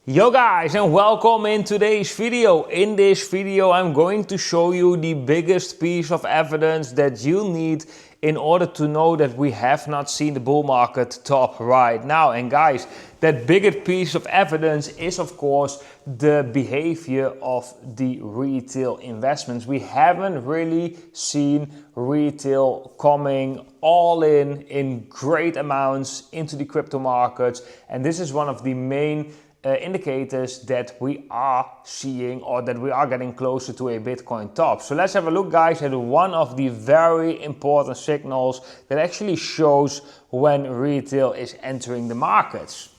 Yo guys, and welcome in today's video. In this video I'm going to show you the biggest piece of evidence that you need in order to know that we have not seen the bull market top right now. And guys, that biggest piece of evidence is of course the behavior of the retail investments. We haven't really seen retail coming all in great amounts into the crypto markets, and this is one of the main indicators that we are seeing, or that we are getting closer to a Bitcoin top. So let's have a look, guys, at one of the very important signals that actually shows when retail is entering the markets.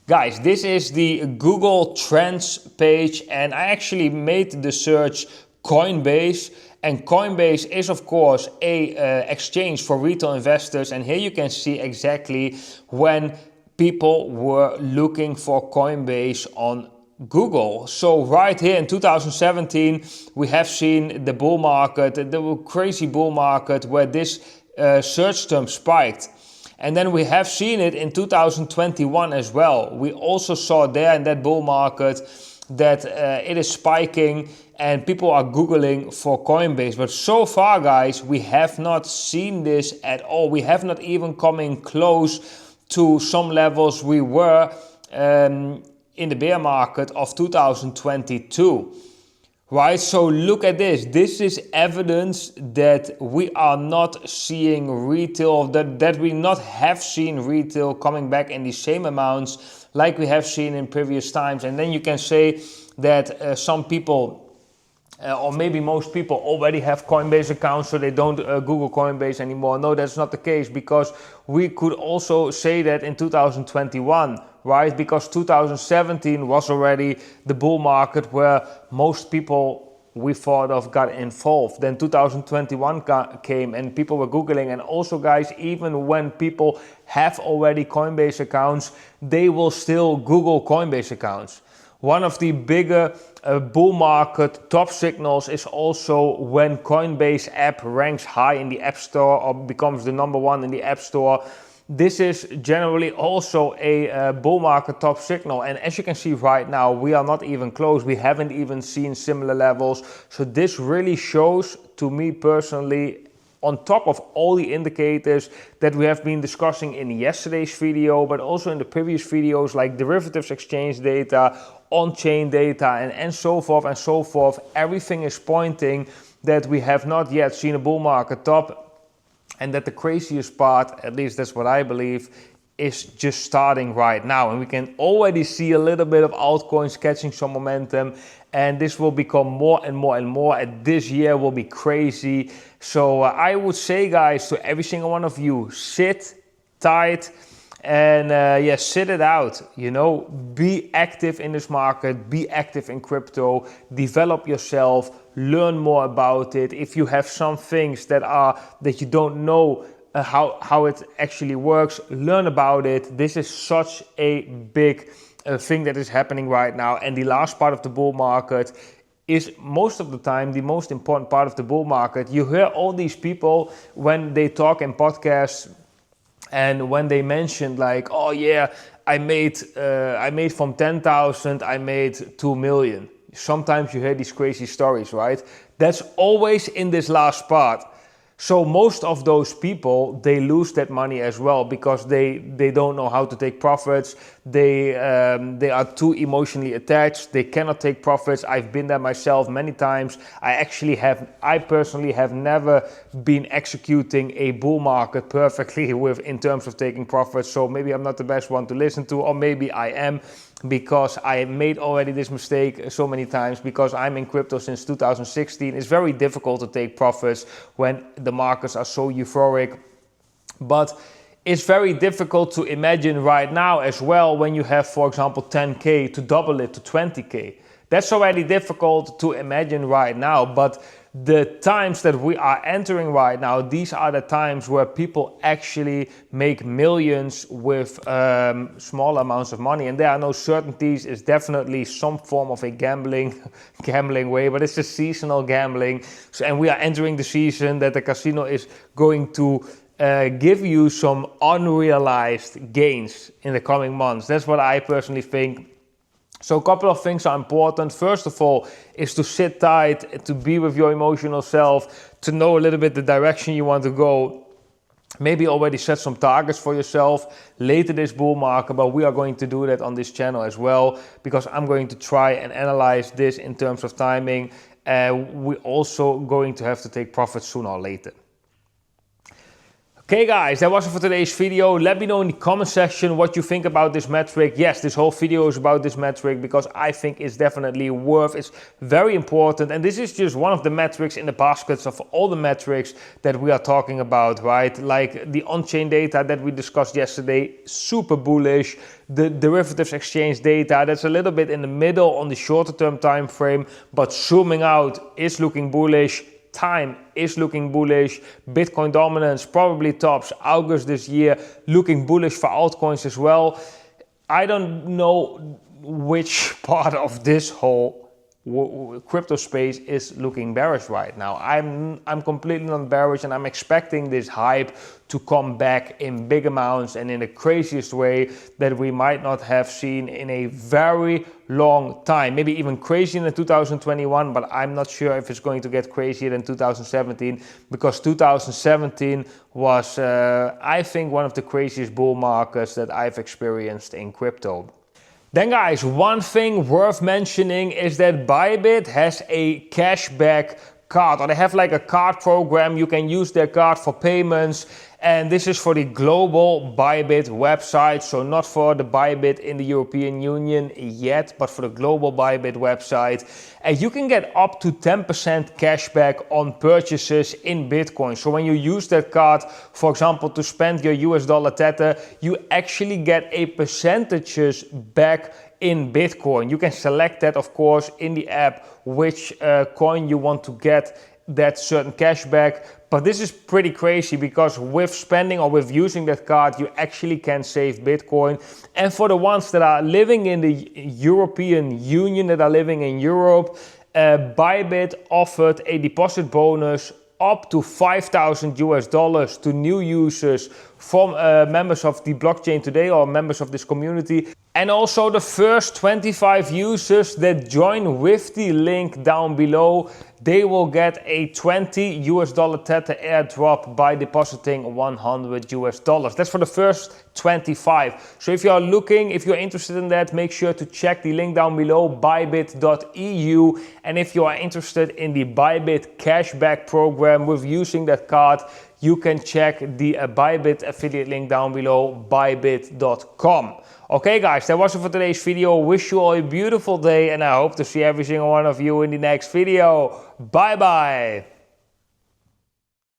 Guys, this is the Google Trends page, and I actually made the search Coinbase. And Coinbase is of course a exchange for retail investors, and here you can see exactly when people were looking for Coinbase on Google. So right here in 2017, we have seen the bull market, the crazy bull market where this search term spiked. And then we have seen it in 2021 as well. We also saw there in that bull market that it is spiking and people are Googling for Coinbase. But so far, guys, we have not seen this at all. We have not even coming close to some levels we were in the bear market of 2022, right? So look at this. This is evidence that we are not seeing retail, that we not have seen retail coming back in the same amounts like we have seen in previous times. And then you can say that some people, or maybe most people, already have Coinbase accounts, so they don't Google Coinbase anymore. No, that's not the case, because we could also say that in 2021, right? Because 2017 was already the bull market where most people we thought of got involved. Then 2021 came and people were Googling. And also, guys, even when people have already Coinbase accounts, they will still Google Coinbase accounts. One of the bigger bull market top signals is also when Coinbase app ranks high in the App Store or becomes the #1 in the App Store. This is generally also a bull market top signal. And as you can see right now, we are not even close. We haven't even seen similar levels. So this really shows, to me personally, on top of all the indicators that we have been discussing in yesterday's video, but also in the previous videos, like derivatives exchange data, on-chain data, and so forth and so forth, everything is pointing that we have not yet seen a bull market top, and that the craziest part, at least that's what I believe, is just starting right now. And we can already see a little bit of altcoins catching some momentum, and this will become more and more and more, and this year will be crazy. So I would say, guys, to every single one of you, sit tight and sit it out. You know, be active in this market, be active in crypto, develop yourself, learn more about it. If you have some things that you don't know how it actually works, learn about it. This is such a big thing that is happening right now. And the last part of the bull market is most of the time the most important part of the bull market. You hear all these people when they talk in podcasts, and when they mention like, oh yeah, I made from 10,000, I made 2 million. Sometimes you hear these crazy stories, right? That's always in this last part. So most of those people, they lose that money as well, because they don't know how to take profits. They are too emotionally attached. They cannot take profits. I've been there myself many times. I personally have never been executing a bull market perfectly in terms of taking profits. So maybe I'm not the best one to listen to, or maybe I am, because I made already this mistake so many times. Because I'm in crypto since 2016, it's very difficult to take profits when the markets are so euphoric. But it's very difficult to imagine right now as well, when you have, for example, 10K, to double it to 20K. That's already difficult to imagine right now, but the times that we are entering right now, these are the times where people actually make millions with small amounts of money, and there are no certainties. It's definitely some form of a gambling way, but it's a seasonal gambling. So, and we are entering the season that the casino is going to give you some unrealized gains in the coming months. That's what I personally think. So a couple of things are important. First of all is to sit tight, to be with your emotional self, to know a little bit the direction you want to go. Maybe already set some targets for yourself later this bull market, but we are going to do that on this channel as well, because I'm going to try and analyze this in terms of timing. We're also going to have to take profits sooner or later. Okay guys, that was it for today's video. Let me know in the comment section what you think about this metric. Yes, this whole video is about this metric because I think it's definitely it's very important. And this is just one of the metrics in the baskets of all the metrics that we are talking about, right? Like the on-chain data that we discussed yesterday, super bullish. The derivatives exchange data, that's a little bit in the middle on the shorter term time frame, but zooming out is looking bullish. Time is looking bullish. Bitcoin dominance probably tops August this year, looking bullish for altcoins as well. I don't know which part of this whole crypto space is looking bearish right now. I'm completely not bearish, and I'm expecting this hype to come back in big amounts and in the craziest way that we might not have seen in a very long time. Maybe even crazier than 2021, but I'm not sure if it's going to get crazier than 2017, because 2017 was, I think, one of the craziest bull markets that I've experienced in crypto. Then guys, one thing worth mentioning is that Bybit has a cashback card, or they have like a card program. You can use their card for payments, and this is for the global Bybit website, so not for the Bybit in the European Union yet, but for the global Bybit website. And you can get up to 10% cashback on purchases in Bitcoin. So when you use that card, for example, to spend your US dollar Tether, you actually get a percentages back in Bitcoin. You can select that, of course, in the app, which coin you want to get that certain cashback. But this is pretty crazy, because with spending or with using that card, you actually can save Bitcoin. And for the ones that are living in the European Union, that are living in Europe, Bybit offered a deposit bonus up to 5,000 US dollars to new users from members of the blockchain today, or members of this community. And also the first 25 users that join with the link down below, they will get a 20 US dollar Tether airdrop by depositing 100 US dollars. That's for the first 25. So if you are looking, if you're interested in that, make sure to check the link down below, bybit.eu. And if you are interested in the Bybit cashback program with using that card, you can check the Bybit affiliate link down below, bybit.com. Okay guys, that was it for today's video. Wish you all a beautiful day, and I hope to see every single one of you in the next video. Bye bye.